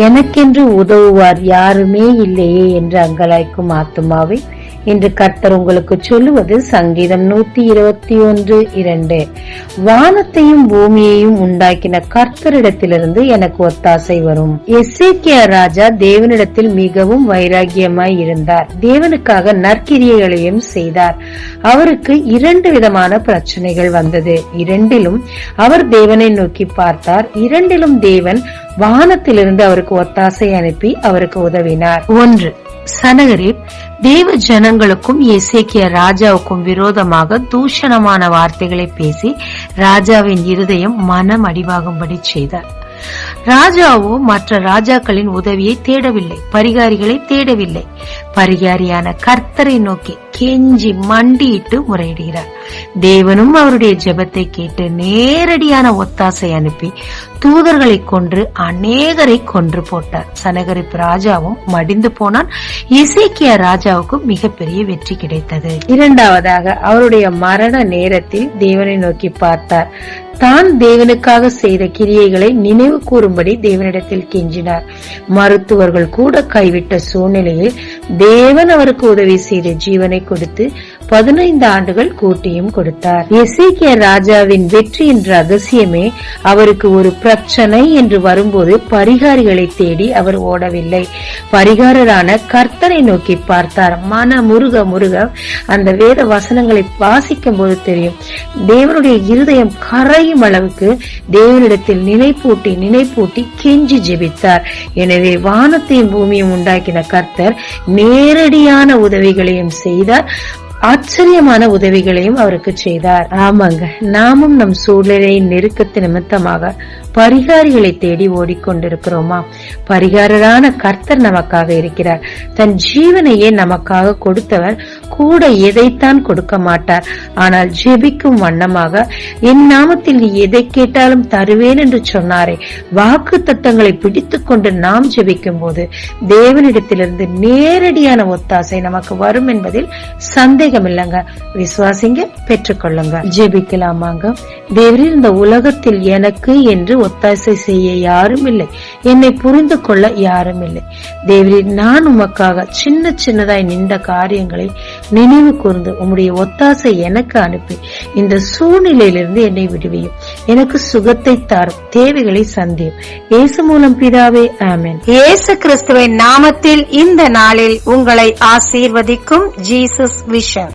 எனக்கென்று உதவுவார் யாருமே இல்லையே என்று அங்கலாய்க்கும் ஆத்துமாவை இன்று கர்த்தர் உங்களுக்கு சொல்லுவது சங்கீதம் 121:2. வானத்தையும் பூமியையும் உண்டாக்கின கர்த்தரிடத்திலிருந்து எனக்கு ஒத்தாசை வரும். எசேக்கியா ராஜா தேவனிடத்தில் மிகவும் வைராகியமாய் இருந்தார். தேவனுக்காக நற்கிரியைகளையும் செய்தார். அவருக்கு 2 விதமான பிரச்சனைகள் வந்தது. 2லும் அவர் தேவனை நோக்கி பார்த்தார். 2லும் தேவன் வானத்திலிருந்து அவருக்கு ஒத்தாசை அனுப்பி அவருக்கு உதவினார். 1. சனகரிப் தேவ ஜனங்களுக்கும் எசேக்கியா ராஜாவுக்கும் விரோதமாக தூஷணமான வார்த்தைகளை பேசி ராஜாவின் இருதயம் மனம் அடிவாகும்படி செய்தார். ராஜாவோ மற்ற ராஜாக்களின் உதவியை தேடவில்லை, பரிகாரிகளை தேடவில்லை. பரிகாரியான கர்த்தரை நோக்கி கெஞ்சி மண்டியிட்டு முறையிடுகிறார். தேவனும் அவருடைய ஜெபத்தை கேட்டு நேரடியான ஒத்தாசை அனுப்பி தூதர்களை கொன்று அநேகரை கொன்று போட்டார். சனகரிப் ராஜாவும் மடிந்து போனான். எசேக்கியா ராஜாவுக்கு மிகப்பெரிய வெற்றி கிடைத்தது. 2வதாக அவருடைய மரண நேரத்தில் தேவனை நோக்கி பார்த்தார். தான் தேவனுக்காக செய்த கிரியைகளை நினைவு கூறும்படி தேவனிடத்தில் கெஞ்சினார். மருத்துவர்கள் கூட கைவிட்ட சூழ்நிலையில் தேவன் அவருக்கு உதவி செய்த ஜீவனை கொடுத்து 15 ஆண்டுகள் கூட்டியும் கொடுத்தார். எசேக்கியா ராஜாவின் வெற்றியின் ரகசியமே அவருக்கு ஒரு பிரச்சனை என்று வரும்போது பரிகாரிகளை தேடி அவர் ஓடவில்லை. பரிகாரரான கர்த்தரை நோக்கி பார்த்தார். மன முருக அந்த வேத வசனங்களை வாசிக்கும் போது தெரியும், தேவனுடைய இருதயம் கரையும் அளவுக்கு தேவனிடத்தில் நினைப்பூட்டி கெஞ்சி ஜெபித்தார். எனவே வானத்தையும் பூமியும் உண்டாக்கின கர்த்தர் நேரடியான உதவிகளையும் செய்தார், ஆச்சரியமான உதவிகளையும் அவருக்கு செய்தார். ஆமாங்க, நாமும் நம் சூழ்நிலையின் நெருக்கத்து நிமித்தமாக பரிகாரிகளை தேடி ஓடிக்கொண்டிருக்கிறோமா? பரிகாரரான கர்த்தர் நமக்காக இருக்கிறார். தன் ஜீவனையே நமக்காக கொடுத்தவர் கூட எதைத்தான் கொடுக்க மாட்டார். ஆனால் ஜெபிக்கும் வண்ணமாக என் நாமத்தில் நீ எதை கேட்டாலும் தருவேன் என்று சொன்னாரே, வாக்கு தத்தங்களை பிடித்துக் கொண்டு நாம் ஜெபிக்கும் போது தேவனிடத்திலிருந்து நேரடியான ஒத்தாசை நமக்கு வரும் என்பதில் சந்தேகம் இல்லைங்க. விசுவாசிங்க, பெற்றுக்கொள்ளுங்க. ஜெபிக்கலாமாங்க. தேவரீர், இந்த உலகத்தில் எனக்கு என்று ஒத்தாசை செய்ய யாரும் இல்லை, என்னை புரிந்து கொள்ள யாரும் இல்லை. தேவரீர், நான் உமக்காக சின்னதாய் நின்ற காரியங்களை நினைவு கூர்ந்து உம்முடைய ஒத்தாசை எனக்கு அனுப்பி இந்த சூழ்நிலையிலிருந்து என்னை விடுவியும். எனக்கு சுகத்தை தாரும், தேவைகளை சந்தியும். இயேசு மூலம் பிதாவே, ஆமென். இயேசு கிறிஸ்துவின் நாமத்தில் இந்த நாளில் உங்களை ஆசீர்வதிக்கும் ஜீசஸ் விஷன்.